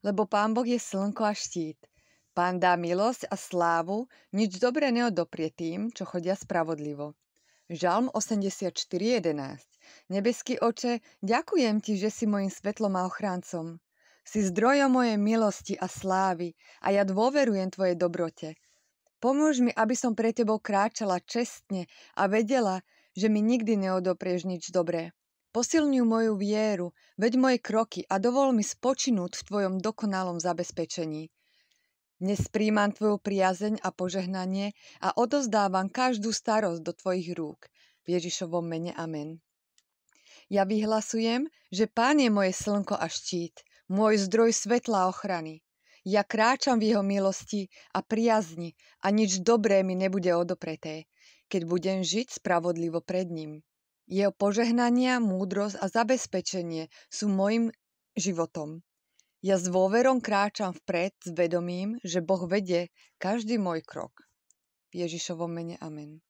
lebo Pán Boh je slnko a štít. Pán dá milosť a slávu, nič dobré neodoprie tým, čo chodia spravodlivo. Žalm 84.11. Nebeský Oče, ďakujem Ti, že si mojim svetlom a ochráncom. Si zdrojom mojej milosti a slávy a ja dôverujem Tvojej dobrote. Pomôž mi, aby som pre Tebou kráčala čestne a vedela, že mi nikdy neodoprieš nič dobré. Posilňuj moju vieru, veď moje kroky a dovol mi spočinúť v Tvojom dokonalom zabezpečení. Dnes príjmam Tvoju priazeň a požehnanie a odozdávam každú starosť do Tvojich rúk. V Ježišovom mene amen. Ja vyhlasujem, že Pán je moje slnko a štít, môj zdroj svetla a ochrany. Ja kráčam v jeho milosti a priazni a nič dobré mi nebude odopreté, keď budem žiť spravodlivo pred ním. Jeho požehnania, múdrosť a zabezpečenie sú mojim životom. Ja s dôverom kráčam vpred s vedomím, že Boh vedie každý môj krok. V Ježišovom mene amen.